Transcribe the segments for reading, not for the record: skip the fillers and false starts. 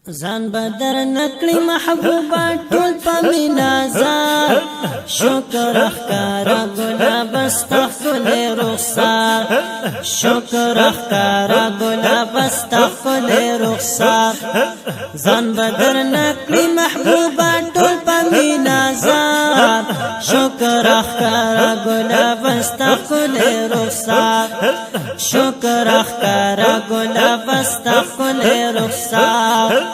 زان بدر نکلی محبوبا ټول په مینازار شکر اخکارا گلاب استغفل رخصار شکر اخکارا گلاب استغفل رخصار زان بدر نکلی محبوبا ټول په مینازار شکر اخکارا گلاب استغفل رخصار شکر اخکارا گلاب استغفل رخصار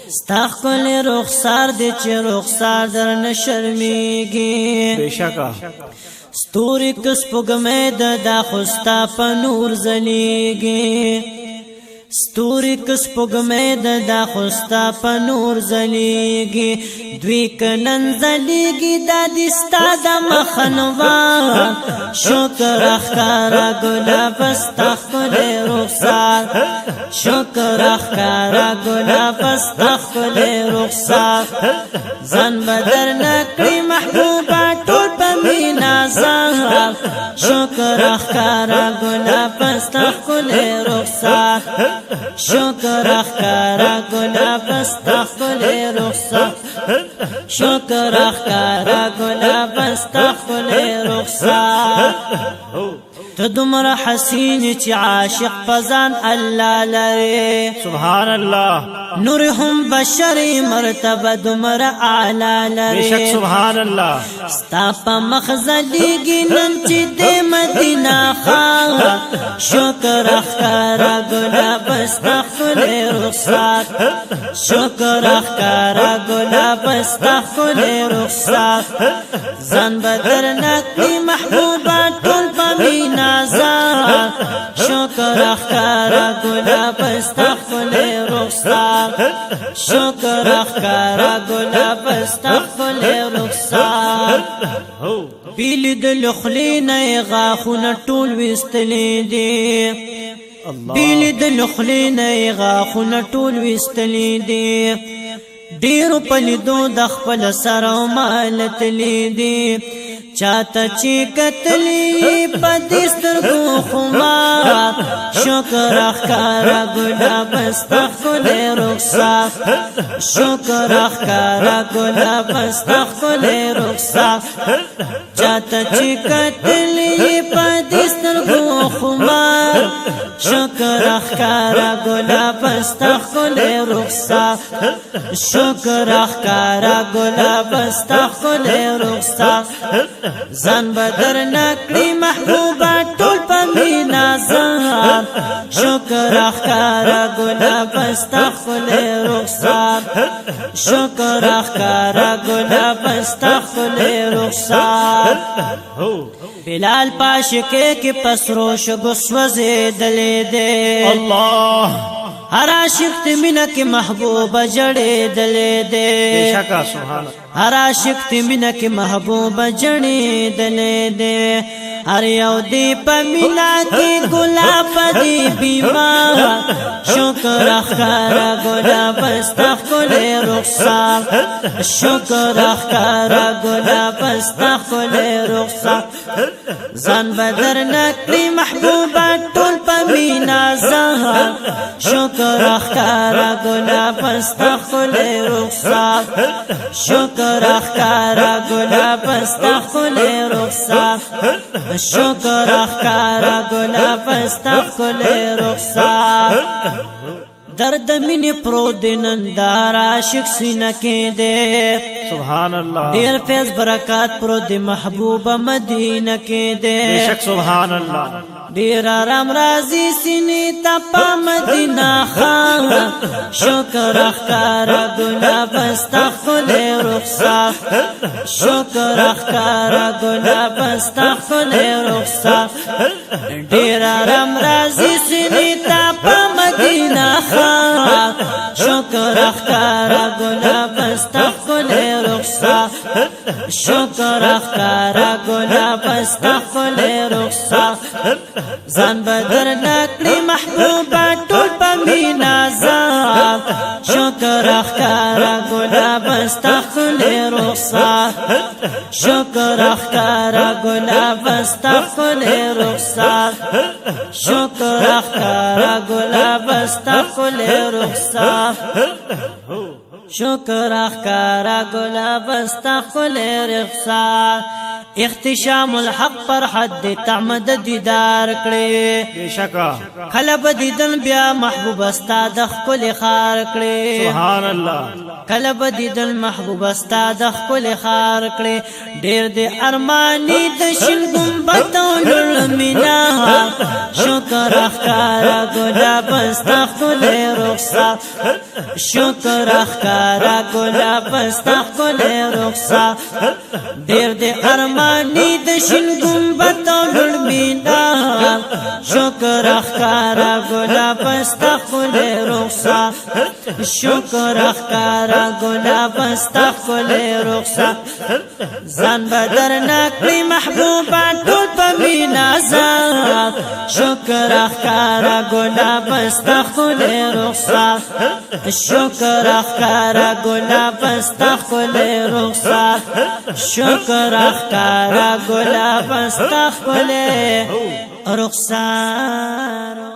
استغفل رخصار دی چه رخصار در نشرمیگی بیشکا ستوری کس پگمید دا خستا پا نور زلیگی ستوری کس پگمید دا خستا پا نور زلیگی دوی کنن زلیگی دا دستا دا مخنوان شکر اخکارا گلاب استغفل رخصار شکر اخکارا گلاب استغفل رخصار زن بدر نکلی محبوبا ټول په مینازار شکر اخکارا گلاب استغفل رخصار شکر اخکارا گلاب استغفل رخصار شکر اخکارا گلاب استغفل رخصار تدمر حسین چی عاشق پزان اللہ لرے سبحان اللہ نور هم بشری مرتبہ دمر اعلی لرے بیشک سبحان اللہ ستا پا مخزلیگی نن چی دے مدینہ خواہ شکر اخکارا گلاب استغفل رخصار شکر اخکارا گلاب استغفل رخصار زن بدر نکلی محبوبا ټول په مینازار شکر اخکارا گلاب استغفل رخصار شکر اخکارا گلاب استغفل رخصار پیلی دل خلین غاخون ټول وستلی دی پیلی دل خلین غاخون ټول وستلی دی ډیرو پلیدو د خپل سر او مالت لیدي چاته چې کتلی پدستر کو خمار شکر اخکارا گلاب استغفل رخصار شکر اخکارا گلاب استغفل رخصار چاته چې کتلی پدستر کو خمار شکر اخکارا گلاب استغفل رخصار شکر اخکارا گلاب استغفل رخصار زن بدر نکلی محبوبا ټول په مینازار شکر اخکارا گلاب استغفل رخصار شکر اخکارا گلاب استغفل رخصار بلال پاشکے کی پسروش گسوزے دلے دے اللہ ہر عاشق تی مینہ کی محبوب جڑے دلے دے بیشکا سبحان اللہ ہر عاشق تی مینہ کی محبوب جڑے دلے دے ہر یو دی پا مینہ کی گلاب دی بیمار شکر اخکارا گلاب استغفل رخصار شکر اخکارا گلاب استغفل رخصار زن بدر نکلی محبوبا ټول په مینازار شکر اخکارا گلاب استغفل رخصار شکر اخکارا گلاب استغفل رخصار شکر اخکارا گلاب استغفل رخصار درد من پرو دنندار عاشق سینہ کے دے سبحان اللہ دیر فیض برکات پرو دی محبوب مدینہ کے دے بیشک سبحان اللہ دیر آرام رازی سینی تپا مدینہ خان شکر اخکارا گلاب استغفل رخصار شکر اخکارا گلاب استغفل رخصار دیر آرام رازی سینی تپا مدینہ خان شکر اخکارا گلاب استغفل رخصار شکر اخکارا گلاب استغفل رخصار زن بدر نکلی محبوبا ټول په مینازار شکر شکر اخکارا گلاب استخل رخصار شکر اخکارا گلاب استخل رخصار شکر اخکارا گلاب استخل رخصار شکر اخکارا گلاب استخل رخصار اختشام الحق پر حد تعمد دیدار کړي بشکا کله بدیدن بیا محبوب استاد خپل خار کړي سبحان الله کله بدیدن محبوب استاد خپل خار کړي ډېر دې ارمانی د شین ګمبد لړمینا شکر اخکارا گلاب استخل رخصار شکر اخکارا گلاب استخل رخصار ډېر دې ارمانی د شین ګمبد لړمینا شکر اخکارا گلاب استخل رخصار شکر اخکارا گلاب استخل رخصار ځان بدر نکړي محبوبا ټول په مینا زار شکر اخکارا گلاب استخل رخصار شکر اخکارا گلاب استخل رخصار شکر اخکارا گلاب استخل رخصار